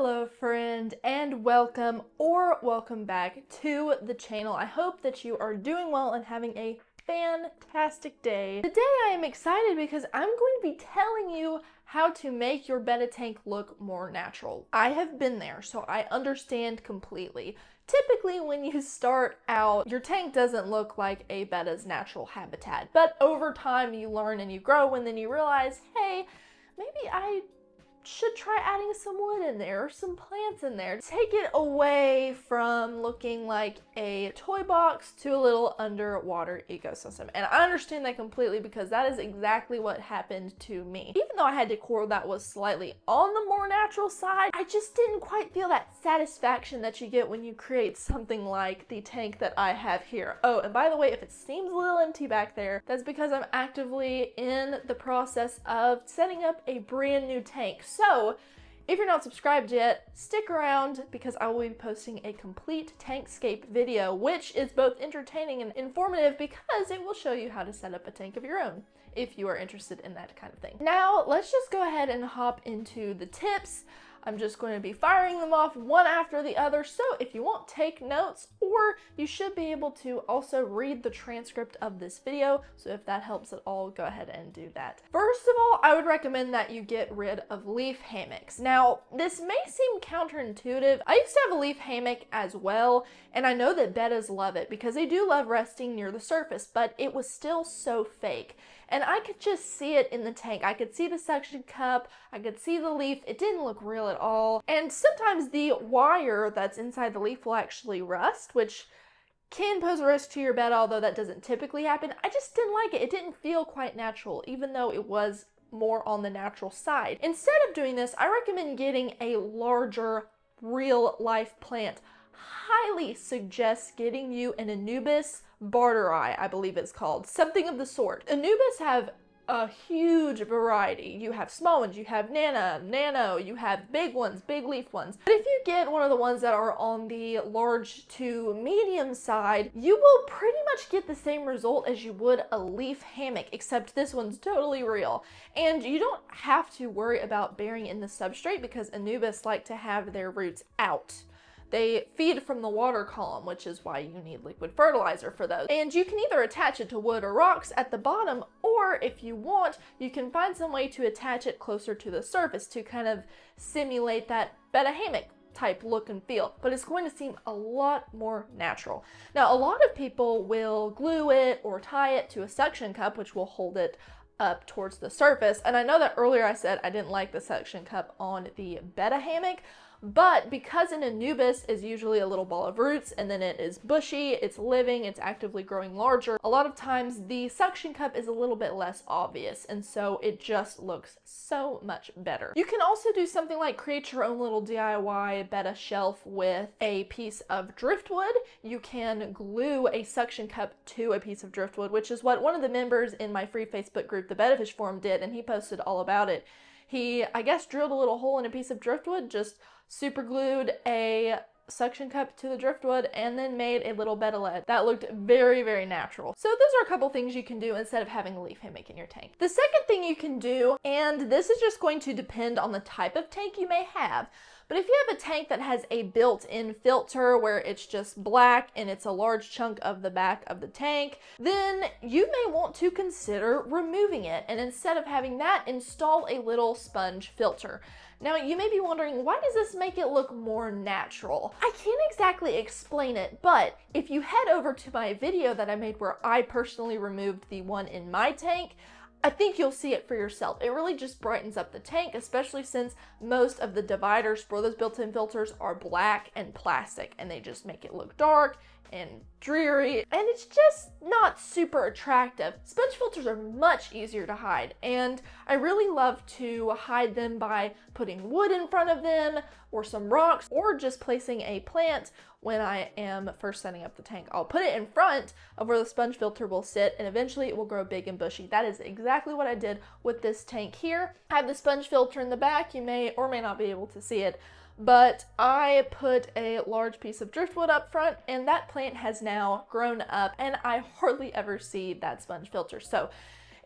Hello friend, and welcome back to the channel. I hope that you are doing well and having a fantastic day. Today I am excited because I'm going to be telling you how to make your Betta tank look more natural. I have been there, so I understand completely. Typically when you start out, your tank doesn't look like a Betta's natural habitat, but over time you learn and you grow, and then you realize, hey, maybe I should try adding some wood in there or some plants in there. Take it away from looking like a toy box to a little underwater ecosystem. And I understand that completely because that is exactly what happened to me. Even though I had decor that was slightly on the more natural side, I just didn't quite feel that satisfaction that you get when you create something like the tank that I have here. Oh, and by the way, if it seems a little empty back there, that's because I'm actively in the process of setting up a brand new tank. So, if you're not subscribed yet, stick around because I will be posting a complete tankscape video, which is both entertaining and informative because it will show you how to set up a tank of your own if you are interested in that kind of thing. Now, let's just go ahead and hop into the tips. I'm just going to be firing them off one after the other, so if you want, take notes, or you should be able to also read the transcript of this video, so if that helps at all, go ahead and do that. First of all, I would recommend that you get rid of leaf hammocks. Now, this may seem counterintuitive. I used to have a leaf hammock as well, and I know that Bettas love it because they do love resting near the surface, but it was still so fake. And I could just see it in the tank. I could see the suction cup, I could see the leaf. It didn't look real at all. And sometimes the wire that's inside the leaf will actually rust, which can pose a risk to your bed, although that doesn't typically happen. I just didn't like it. It didn't feel quite natural, even though it was more on the natural side. Instead of doing this, I recommend getting a larger real life plant. Highly suggest getting you an Anubias Barteri, I believe it's called, something of the sort. Anubias have a huge variety. You have small ones, you have nano, you have big ones, big leaf ones. But if you get one of the ones that are on the large to medium side, you will pretty much get the same result as you would a leaf hammock, except this one's totally real. And you don't have to worry about burying in the substrate because Anubias like to have their roots out. They feed from the water column, which is why you need liquid fertilizer for those. And you can either attach it to wood or rocks at the bottom, or if you want, you can find some way to attach it closer to the surface to kind of simulate that Betta hammock type look and feel, but it's going to seem a lot more natural. Now, a lot of people will glue it or tie it to a suction cup, which will hold it up towards the surface. And I know that earlier I said I didn't like the suction cup on the Betta hammock, but because an Anubias is usually a little ball of roots and then it is bushy, it's living, it's actively growing larger, a lot of times the suction cup is a little bit less obvious, and so it just looks so much better. You can also do something like create your own little DIY Betta shelf with a piece of driftwood. You can glue a suction cup to a piece of driftwood, which is what one of the members in my free Facebook group, the Betta Fish Forum, did, and he posted all about it. He, I guess, drilled a little hole in a piece of driftwood, just super glued a suction cup to the driftwood, and then made a little Betta lid. That looked very, very natural. So those are a couple things you can do instead of having a leaf hammock in your tank. The second thing you can do, and this is just going to depend on the type of tank you may have, but if you have a tank that has a built-in filter where it's just black and it's a large chunk of the back of the tank, then you may want to consider removing it, and instead of having that, install a little sponge filter. Now, you may be wondering, why does this make it look more natural? I can't exactly explain it, but if you head over to my video that I made where I personally removed the one in my tank, I think you'll see it for yourself. It really just brightens up the tank, especially since most of the dividers for those built-in filters are black and plastic, and they just make it look dark and dreary, and it's just not super attractive. Sponge filters are much easier to hide, and I really love to hide them by putting wood in front of them, or some rocks, or just placing a plant when I am first setting up the tank. I'll put it in front of where the sponge filter will sit, and eventually it will grow big and bushy. That is exactly what I did with this tank here. I have the sponge filter in the back. You may or may not be able to see it, but I put a large piece of driftwood up front, and that plant has now grown up, and I hardly ever see that sponge filter. So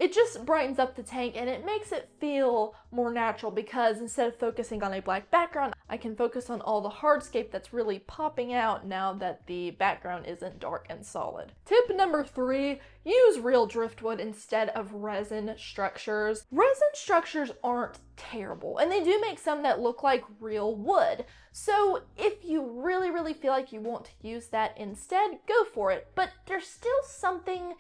it just brightens up the tank and it makes it feel more natural, because instead of focusing on a black background, I can focus on all the hardscape that's really popping out now that the background isn't dark and solid. Tip number 3, use real driftwood instead of resin structures. Resin structures aren't terrible, and they do make some that look like real wood. So if you really feel like you want to use that instead, go for it. But there's still something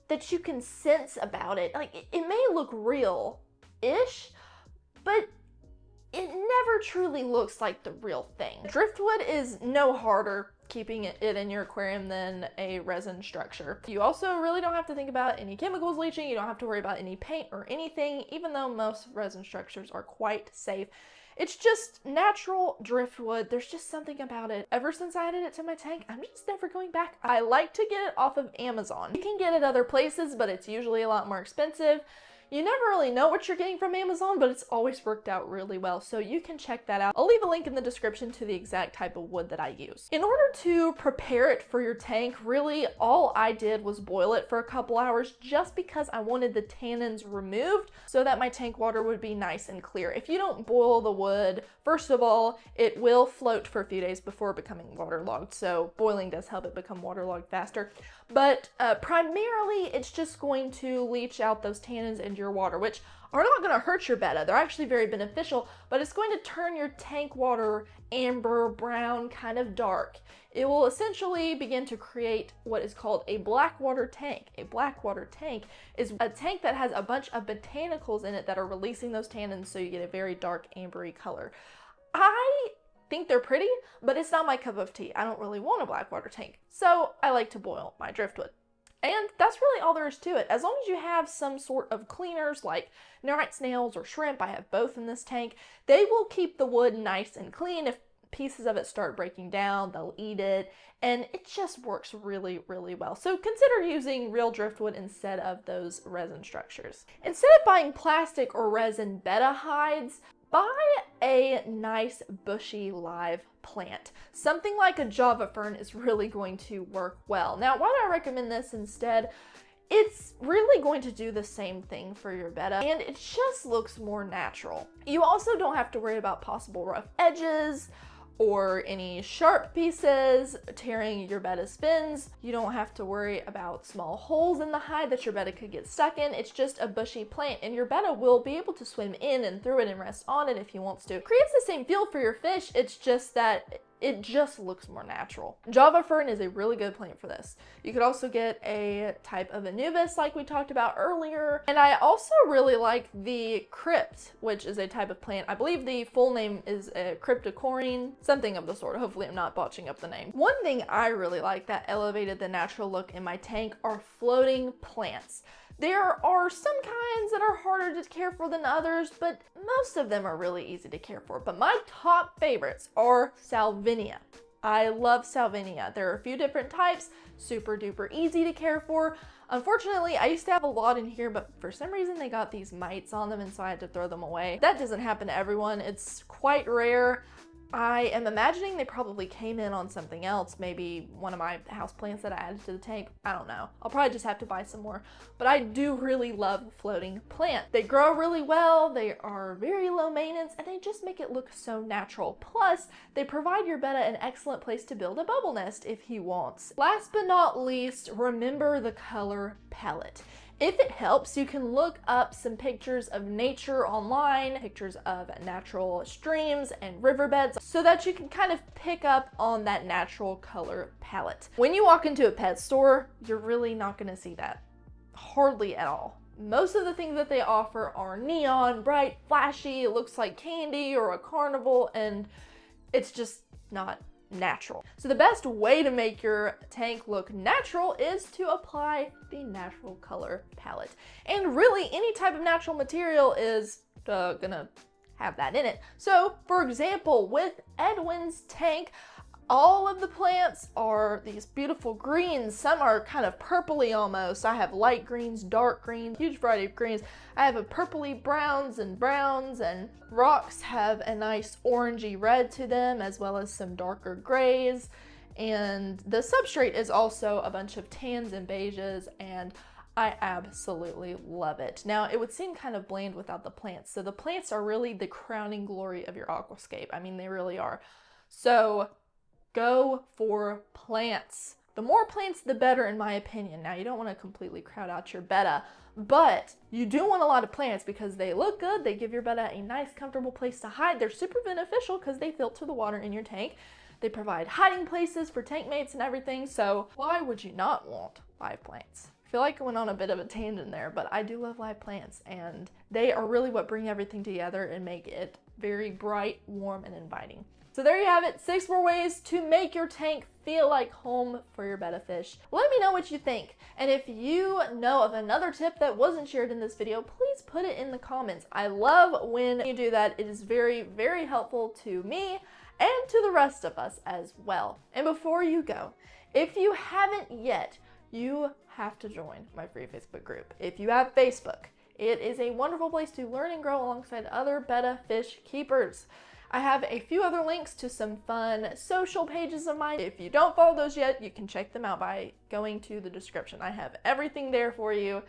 that you can sense about it. Like, it may look real-ish, but it never truly looks like the real thing. Driftwood is no harder keeping it in your aquarium than a resin structure. You also really don't have to think about any chemicals leaching. You don't have to worry about any paint or anything, even though most resin structures are quite safe. It's just natural driftwood. There's just something about it. Ever since I added it to my tank, I'm just never going back. I like to get it off of Amazon. You can get it other places, but it's usually a lot more expensive. You never really know what you're getting from Amazon, but it's always worked out really well, so you can check that out. I'll leave a link in the description to the exact type of wood that I use. In order to prepare it for your tank, really all I did was boil it for a couple hours, just because I wanted the tannins removed so that my tank water would be nice and clear. If you don't boil the wood, first of all, it will float for a few days before becoming waterlogged, so boiling does help it become waterlogged faster. But primarily, it's just going to leach out those tannins into your water, which are not going to hurt your betta. They're actually very beneficial, but it's going to turn your tank water amber, brown, kind of dark. It will essentially begin to create what is called a black water tank. A black water tank is a tank that has a bunch of botanicals in it that are releasing those tannins, so you get a very dark ambery color. I think they're pretty, but it's not my cup of tea. I don't really want a black water tank, so I like to boil my driftwood. And that's really all there is to it. As long as you have some sort of cleaners like night snails or shrimp, I have both in this tank, they will keep the wood nice and clean. If pieces of it start breaking down, they'll eat it, and it just works really well. So consider using real driftwood instead of those resin structures. Instead of buying plastic or resin Betta hides, buy a nice bushy live plant. Something like a Java fern is really going to work well. Now, why do I recommend this instead? It's really going to do the same thing for your Betta, and it just looks more natural. You also don't have to worry about possible rough edges or any sharp pieces tearing your Betta's fins. You don't have to worry about small holes in the hide that your Betta could get stuck in. It's just a bushy plant, and your Betta will be able to swim in and through it and rest on it if he wants to. It creates the same feel for your fish, it's just that it just looks more natural. Java fern is a really good plant for this. You could also get a type of Anubias like we talked about earlier. And I also really like the crypt, which is a type of plant. I believe the full name is a Cryptocoryne, something of the sort. Hopefully I'm not botching up the name. One thing I really like that elevated the natural look in my tank are floating plants. There are some kinds that are harder to care for than others, but most of them are really easy to care for. But my top favorites are salvinia. I love salvinia. There are a few different types, super duper easy to care for. Unfortunately, I used to have a lot in here, but for some reason they got these mites on them, and so I had to throw them away. That doesn't happen to everyone. It's quite rare. I am imagining they probably came in on something else, maybe one of my houseplants that I added to the tank. I don't know. I'll probably just have to buy some more. But I do really love floating plants. They grow really well, they are very low maintenance, and they just make it look so natural. Plus, they provide your Betta an excellent place to build a bubble nest if he wants. Last but not least, remember the color palette. If it helps, you can look up some pictures of nature online, pictures of natural streams and riverbeds, so that you can kind of pick up on that natural color palette. When you walk into a pet store, you're really not going to see that. Hardly at all. Most of the things that they offer are neon, bright, flashy, it looks like candy or a carnival, and it's just not natural. So the best way to make your tank look natural is to apply the natural color palette. And really, any type of natural material is gonna have that in it. So, for example, with Edwin's tank, all of the plants are these beautiful greens. Some are kind of purpley almost. I have light greens, dark greens, huge variety of greens. I have a purpley browns, and rocks have a nice orangey red to them, as well as some darker grays. And the substrate is also a bunch of tans and beiges, and I absolutely love it. Now, it would seem kind of bland without the plants. So the plants are really the crowning glory of your aquascape. I mean, they really are. So go for plants. The more plants, the better, in my opinion. Now, you don't want to completely crowd out your Betta, but you do want a lot of plants because they look good. They give your Betta a nice, comfortable place to hide. They're super beneficial because they filter the water in your tank. They provide hiding places for tank mates and everything. So why would you not want live plants? I feel like I went on a bit of a tangent there, but I do love live plants, and they are really what bring everything together and make it very bright, warm, and inviting. So there you have it, 6 more ways to make your tank feel like home for your Betta fish. Let me know what you think. And if you know of another tip that wasn't shared in this video, please put it in the comments. I love when you do that. It is very, very helpful to me and to the rest of us as well. And before you go, if you haven't yet, you have to join my free Facebook group. If you have Facebook, it is a wonderful place to learn and grow alongside other Betta fish keepers. I have a few other links to some fun social pages of mine. If you don't follow those yet, you can check them out by going to the description. I have everything there for you,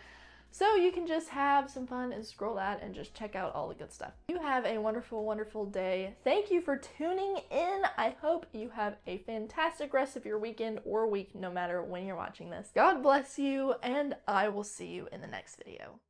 so you can just have some fun and scroll that and just check out all the good stuff. You have a wonderful, wonderful day. Thank you for tuning in. I hope you have a fantastic rest of your weekend or week, no matter when you're watching this. God bless you, and I will see you in the next video.